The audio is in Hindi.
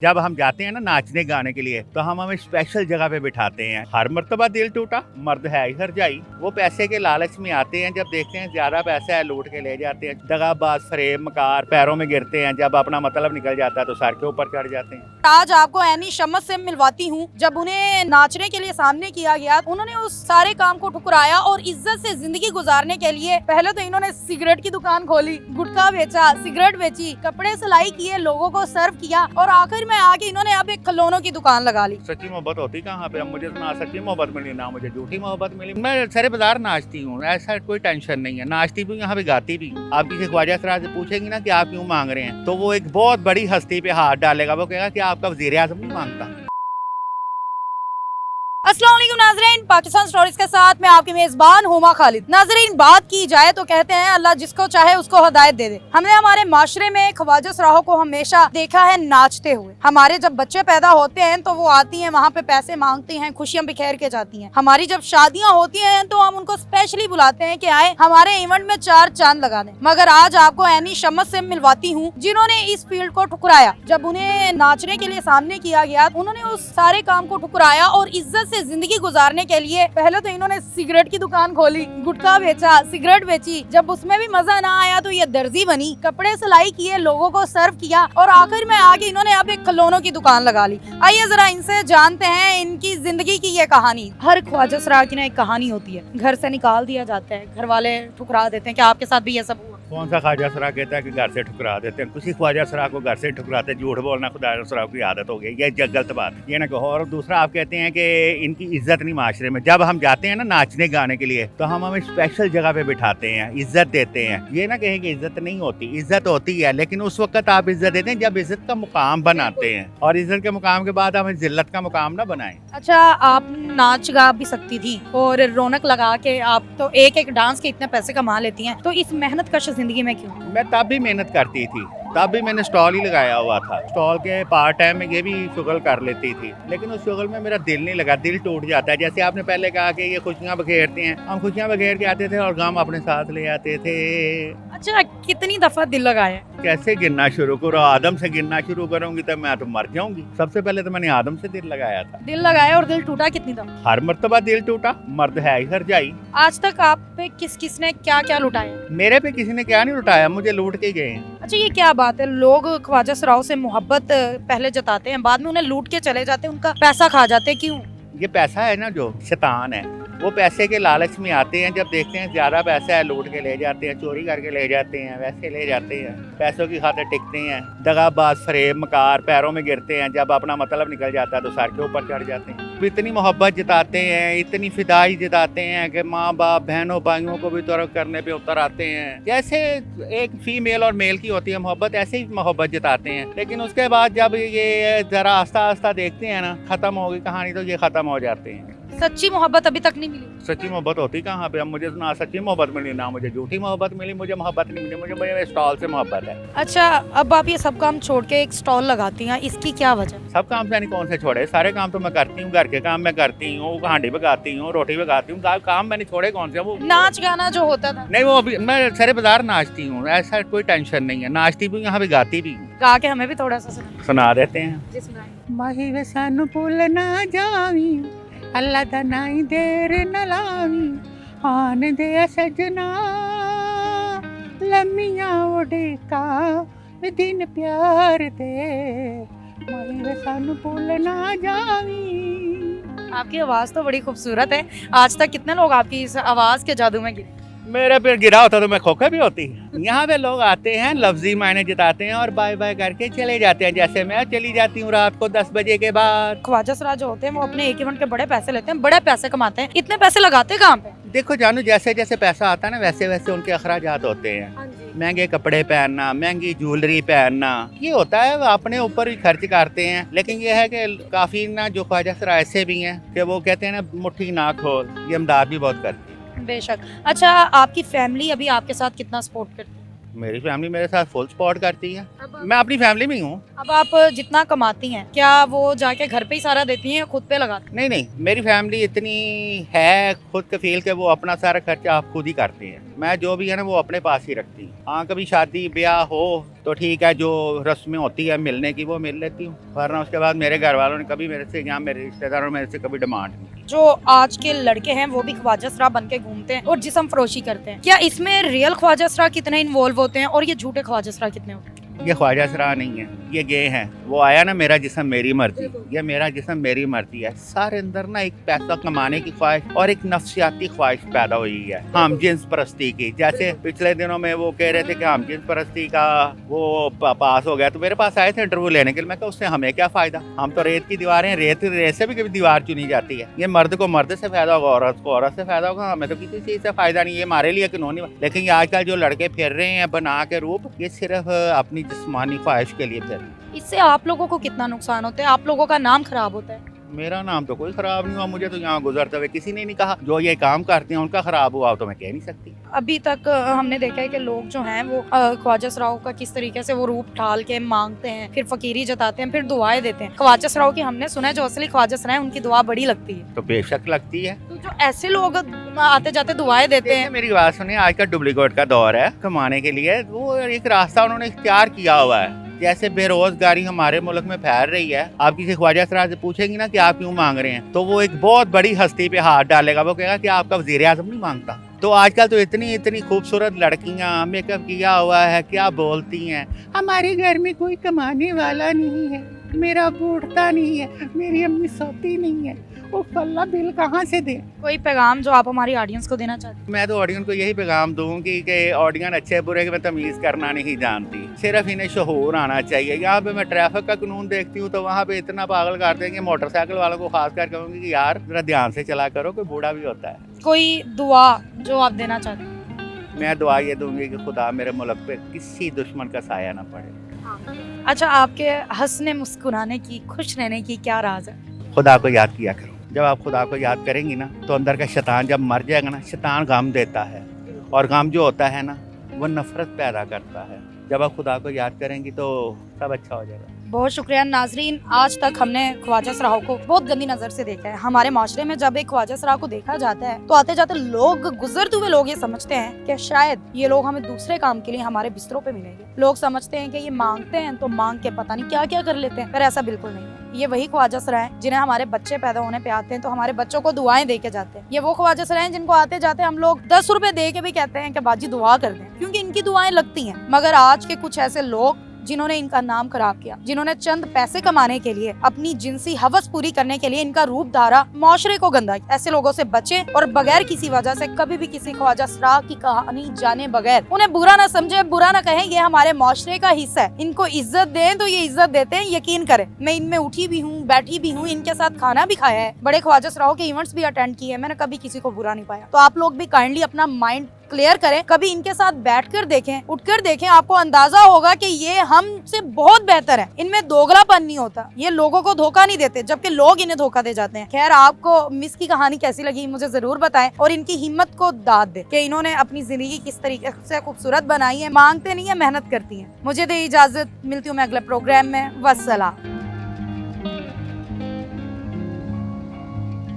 जब हम जाते हैं ना नाचने गाने के लिए तो हम हमें स्पेशल जगह पे बिठाते हैं। हर मर्तबा दिल टूटा मर्द है ही हरजाई। वो पैसे के लालच में आते हैं, जब देखते हैं ज्यादा पैसा है लूट के ले जाते हैं। दगाबाज, फरेब, मकार पैरों में गिरते हैं। जब अपना मतलब निकल जाता है तो सर के ऊपर चढ़ जाते हैं। आज आपको एनी शम्स से मिलवाती हूँ। जब उन्हें नाचने के लिए सामने किया गया, उन्होंने उस सारे काम को ठुकराया और इज्जत से जिंदगी गुजारने के लिए पहले तो इन्होंने सिगरेट की दुकान खोली, गुटखा बेचा, सिगरेट बेची, कपड़े सिलाई किए, लोगों को सर्व किया और आखिर में आके इन्होंने अब एक खिलौनों की दुकान लगा ली। सच्ची मोहब्बत होती कहाँ पे? अब मुझे ना सच्ची मोहब्बत मिली ना मुझे झूठी मोहब्बत मिली। मैं सारे बाजार नाचती हूँ, ऐसा कोई टेंशन नहीं है। नाचती भी यहाँ पे गाती भी। आप किसी ख्वाजा सराज से पूछेंगी ना कि आप क्यों मांग रहे हैं, तो वो एक बहुत बड़ी हस्ती पे हाथ डालेगा। वो कहेगा कि आपका वज़ीर आज़म नहीं मांगता। अस्सलाम वालेकुम नाज़रीन, पाकिस्तान स्टोरीज के साथ मैं आपकी मेजबान हुमा खालिद। नाज़रीन, बात की जाए तो कहते हैं अल्लाह जिसको चाहे उसको हिदायत दे दे। हमने हमारे माशरे में ख्वाजा सराहों को हमेशा देखा है नाचते हुए। हमारे जब बच्चे पैदा होते हैं तो वो आती हैं, वहाँ पे पैसे मांगती हैं, खुशियाँ बिखेर के जाती हैं। हमारी जब शादियाँ होती हैं तो हम उनको स्पेशली बुलाते हैं कि आए हमारे इवेंट में 4 चांद लगा दें। मगर आज आपको एनी शम्स से मिलवाती हूँ जिन्होंने इस फील्ड को ठुकराया। जब उन्हें नाचने के लिए सामने किया गया, उन्होंने उस सारे काम को ठुकराया और इज्जत से जिंदगी गुजारने के लिए पहले तो इन्होंने सिगरेट की दुकान खोली, गुटखा बेचा, सिगरेट बेची। जब उसमें भी मजा ना आया तो ये दर्जी बनी, कपड़े सिलाई किए, लोगों को सर्व किया और आखिर में आके इन्होंने अब एक खिलौनों की दुकान लगा ली। आइए जरा इनसे जानते हैं इनकी जिंदगी की ये कहानी। हर ख्वाजा सराह की ना एक कहानी होती है। घर से निकाल दिया जाता है, घर वाले ठुकरा देते हैं। क्या आपके साथ भी ये सब हुआ? कौन सा ख्वाजा सराह कहता है कि घर से ठुकरा देते हैं? किसी ख्वाजा सराह को घर से ठुकराते, झूठ बोलना ख्वाजा सराह की आदत हो गई। ये गलत बात है, ये ना कहो। और दूसरा, आप कहते हैं कि इनकी इज्जत नहीं माशरे में। जब हम जाते हैं ना नाचने गाने के लिए तो हम हमें स्पेशल जगह पे बिठाते हैं, इज्जत देते हैं। ये ना कहें कि इज्जत नहीं होती, इज्जत होती है, लेकिन उस वक्त आप इज्जत देते हैं जब इज्जत का मुकाम बनाते हैं। और इज्जत के मुकाम के बाद हमें जिल्लत का मुकाम ना बनाएं। अच्छा, आप नाच गा भी सकती थी और रौनक लगा के आप तो एक डांस के इतने पैसे कमा लेती हैं, तो इस मेहनत कश जिंदगी में क्यों? मैं तब भी मेहनत करती थी, तब भी मैंने स्टॉल ही लगाया हुआ था। स्टॉल के पार्ट टाइम में ये भी शुगल कर लेती थी, लेकिन उस शुगल में मेरा दिल नहीं लगा। दिल टूट जाता है। जैसे आपने पहले कहा कि ये खुशियाँ बखेरते हैं, हम खुशियाँ बखेर के आते थे और गम अपने साथ ले आते थे। अच्छा, कितनी दफा दिल लगाया? कैसे गिनना शुरू करो? आदम से गिनना शुरू करूंगी तो मैं तो मर जाऊंगी। सबसे पहले तो मैंने आदम से दिल लगाया था। दिल लगाया और दिल टूटा कितनी दफा? हर मर्तबा दिल टूटा मर्द है ही हरजाई। आज तक आप पे किस किस ने क्या क्या लुटाया? मेरे पे किसी ने क्या नहीं लुटाया, मुझे लूट के गए हैं। अच्छा, ये क्या बात है? लोग ख्वाजा सराहों से मोहब्बत पहले जताते हैं, बाद में उन्हें लूट के चले जाते हैं, उनका पैसा खा जाते हैं। क्यों? ये पैसा है ना जो शैतान है, वो पैसे के लालच में आते हैं। जब देखते हैं ज्यादा पैसा है लूट के ले जाते हैं, चोरी करके ले जाते हैं, वैसे ले जाते हैं। पैसों की खातिर टिकते हैं। दगाबाज, फरेब, मकार पैरों में गिरते हैं। जब अपना मतलब निकल जाता है तो सर के ऊपर चढ़ जाते हैं। इतनी मोहब्बत जताते हैं, इतनी फिदाई जताते हैं कि माँ बाप बहनों भाइयों को भी तरफ करने पे उतर आते हैं। जैसे एक फीमेल और मेल की होती है मोहब्बत, ऐसे ही मोहब्बत जताते हैं। लेकिन उसके बाद जब ये जरा आस्ता आस्ता देखते हैं ना खत्म होगी कहानी, तो ये खत्म हो जाते हैं। सच्ची मोहब्बत अभी तक नहीं मिली? सच्ची मोहब्बत होती कहाँ पे? अब मुझे ना सच्ची मोहब्बत मिली ना मुझे झूठी मोहब्बत मिली। मुझे मोहब्बत नहीं मिली, मुझे मेरे स्टॉल से मोहब्बत है। अच्छा, अब आप ये सब काम छोड़ के एक स्टॉल लगाती हैं, इसकी क्या वजह? सब काम मैंने कौन से छोड़े? सारे काम तो मैं करती हूँ। घर के काम मैं करती हूँ, हांडी पकाती हूँ, रोटी पकाती हूँ। काम मैंने छोड़े कौन से? वो नाच गाना जो होता था? नहीं, वो अभी मैं सारे बाजार नाचती हूँ, ऐसा कोई टेंशन नहीं है। नाचती भी यहाँ पे गाती भी हूँ। गा के हमें भी थोड़ा सा सुना देते हैं। जी सुनाएं। माही वे सानू भूल ना जावी, अल्लाह दा नाई देर न लावी, आन दे सजना लम्मियां उड़का वे दिन प्यार दे, माही वे सानू भूल ना जावी। आपकी आवाज तो बड़ी खूबसूरत है। आज तक कितने लोग आपकी इस आवाज के जादू में गिरे? मेरे पे गिरा होता तो मैं खोखा भी होती। यहाँ पे लोग आते हैं, लफ्जी मायने जताते हैं और बाय बाय करके चले जाते हैं। जैसे मैं चली जाती हूँ रात को 10 बजे के बाद। ख्वाजा सराह जो होते हैं वो अपने एक इवेंट के बड़े पैसे लेते हैं, बड़े पैसे कमाते हैं। इतने पैसे लगाते कहाँ पे? देखो जानू, जैसे जैसे पैसा आता है ना वैसे वैसे उनके अखराजात होते हैं। महंगे कपड़े पहनना, महंगी ज्वेलरी पहनना, ये होता है। अपने ऊपर भी खर्च करते हैं। लेकिन ये है कि काफी ना जो ख्वाजा सराह ऐसे भी हैं कि वो कहते हैं ना मुट्ठी ना खोल, ये इमदाद भी बहुत करती है। बेशक। अच्छा, आपकी फैमिली अभी आपके साथ कितना सपोर्ट करती है? मेरी फैमिली मेरे साथ फुल सपोर्ट करती है। मैं अपनी फैमिली में ही हूँ। अब आप जितना कमाती हैं, क्या वो जाके घर पे ही सारा देती हैं या खुद पे लगाती हैं? नहीं नहीं, मेरी फैमिली इतनी है खुद कफील के वो अपना सारा खर्चा आप खुद ही करते हैं। मैं जो भी है ना वो अपने पास ही रखती हूँ। हाँ, कभी शादी ब्याह हो तो ठीक है, जो रस्में होती है मिलने की वो मिल लेती हूँ, वरना उसके बाद मेरे घर वालों ने कभी मेरे से या मेरे रिश्तेदारों ने मेरे से कभी डिमांड नहीं की। जो आज के लड़के हैं वो भी ख्वाजा सरा बन के घूमते हैं और जिस्म फरोशी करते हैं, क्या इसमें रियल ख्वाजा सरा कितने इन्वॉल्व होते हैं और ये झूठे ख्वाजा सरा कितने होते हैं? ये ख्वाजा सरा नहीं है, ये गे हैं। वो आया ना मेरा जिस्म मेरी मर्जी, ये मेरा जिस्म मेरी मर्जी है। सारे अंदर ना एक पैसा कमाने की ख्वाहिश और एक नफ्सियाती ख्वाहिश पैदा हुई है, हम जिन्स परस्ती की। जैसे पिछले दिनों में वो कह रहे थे कि हम जिन्स परस्ती का वो पास हो गया, तो मेरे पास आए थे इंटरव्यू लेने के लिए। मैं कहा उससे हमें क्या फायदा, हम तो रेत की दीवारें, रेत से भी कभी दीवार चुनी जाती है। ये मर्द को मर्द से फायदा होगा, औरत को औरत से फायदा होगा, हमें तो किसी चीज से फायदा नहीं है, हमारे लिए कानूनी। लेकिन ये आजकल जो लड़के फिर रहे हैं बना के रूप, ये सिर्फ अपनी जिस्मानी ख्वाहिश के लिए फिर। इससे आप लोगों को कितना नुकसान होता है? आप लोगों का नाम खराब होता है? मेरा नाम तो कोई खराब नहीं हुआ, मुझे तो यहाँ गुजरते हुए किसी ने नहीं कहा। जो ये काम करते हैं उनका खराब हुआ तो मैं कह नहीं सकती। अभी तक हमने देखा है कि लोग जो हैं वो ख्वाजा सराओं का किस तरीके से वो रूप ढाल के मांगते हैं, फिर फकीरी जताते हैं, फिर दुआएं देते हैं। ख्वाजा सराओं की हमने सुना है जो असली ख्वाजा सरा है उनकी दुआ बड़ी लगती है। तो बेशक लगती है। तो जो ऐसे लोग आते जाते दुआएं देते हैं, मेरी बात सुनिए, आज का डुप्लीकेट का दौर है, कमाने के लिए वो एक रास्ता उन्होंने इख्तियार किया हुआ है। जैसे बेरोजगारी हमारे मुल्क में फैल रही है, आप किसी ख्वाजा सरा से पूछेंगी ना कि आप क्यों मांग रहे हैं, तो वो एक बहुत बड़ी हस्ती पे हाथ डालेगा, वो कहेगा कि आपका वजीर आजम नहीं मांगता। तो आजकल तो इतनी इतनी खूबसूरत लड़कियां मेकअप किया हुआ है, क्या बोलती हैं, हमारे घर में कोई कमाने वाला नहीं है, मेरा बूढ़ता नहीं है, मेरी अम्मी सोती नहीं है, वो फल्ला बिल कहाँ से दे। कोई पैगाम जो आप हमारी ऑडियंस को देना चाहते हैं? मैं तो ऑडियंस को यही पैगाम दूंगी कि ऑडियंस अच्छे बुरे की मैं तमीज़ करना नहीं जानती, सिर्फ इन्हें शहूर आना चाहिए। यहाँ पे मैं ट्रैफिक का कानून देखती हूँ तो वहाँ पे इतना पागल करते हैं कि मोटरसाइकिल वालों को खास कर कहूँगी कि यार जरा ध्यान से चला करो, कोई बूढ़ा भी होता है। कोई दुआ जो आप देना चाहते हैं? मैं दुआ ये दूंगी कि खुदा मेरे मुल्क पे किसी दुश्मन का साया ना पड़े। अच्छा, आपके हंसने मुस्कुराने की, खुश रहने की क्या राज है? खुदा को याद किया करो। जब आप खुदा को याद करेंगी ना तो अंदर का शैतान जब मर जाएगा ना, शैतान गम देता है, और गम जो होता है ना वो नफरत पैदा करता है। जब आप खुदा को याद करेंगी तो सब अच्छा हो जाएगा। बहुत शुक्रिया नाजरीन, आज तक हमने ख्वाजा सराओं को बहुत गंदी नजर से देखा है। हमारे माशरे में जब एक ख्वाजा सरा को देखा जाता है तो आते जाते लोग, गुजरते हुए लोग ये समझते हैं कि शायद ये लोग हमें दूसरे काम के लिए हमारे बिस्तरों पे मिलेंगे। लोग समझते हैं कि ये मांगते हैं तो मांग के पता नहीं क्या क्या कर लेते हैं, पर ऐसा बिल्कुल नहीं है। ये वही ख्वाजा सरा है जिन्हें हमारे बच्चे पैदा होने पे आते हैं तो हमारे बच्चों को दुआएं दे के जाते हैं। ये वो ख्वाजा सरा है जिनको आते जाते हम लोग 10 रुपए दे के भी कहते हैं कि बाजी दुआ कर दें, क्योंकि इनकी दुआएं लगती हैं। मगर आज के कुछ ऐसे लोग जिन्होंने इनका नाम खराब किया, जिन्होंने चंद पैसे कमाने के लिए, अपनी जिनसी हवस पूरी करने के लिए इनका रूप धारा, माशरे को गंदा किया। ऐसे लोगों से बचें और बगैर किसी वजह से कभी भी किसी ख्वाजा सरा की कहानी जाने बगैर उन्हें बुरा ना समझे, बुरा ना कहें। ये हमारे माशरे का हिस्सा है, इनको इज्जत दें तो ये इज्जत देते हैं, यकीन करें। मैं इनमें उठी भी हूँ, बैठी भी हूँ, इनके साथ खाना भी खाया है, बड़े ख्वाजा सराओं के इवेंट्स भी अटेंड किए हैं, मैंने कभी किसी को बुरा नहीं पाया। तो आप लोग भी काइंडली अपना माइंड क्लियर करें, कभी इनके साथ बैठकर देखें, उठकर देखें, आपको अंदाजा होगा कि ये हमसे बहुत बेहतर है। इनमें दोगलापन नहीं होता, ये लोगों को धोखा नहीं देते जबकि लोग इन्हें धोखा दे जाते हैं। खैर, आपको मिस की कहानी कैसी लगी मुझे जरूर बताएं और इनकी हिम्मत को दाद दें कि इन्होंने अपनी जिंदगी किस तरीके से खूबसूरत बनाई है। मांगते नहीं है, मेहनत करती है। मुझे दे इजाजत, मिलती हूँ मैं अगले प्रोग्राम में। वस्सलाम।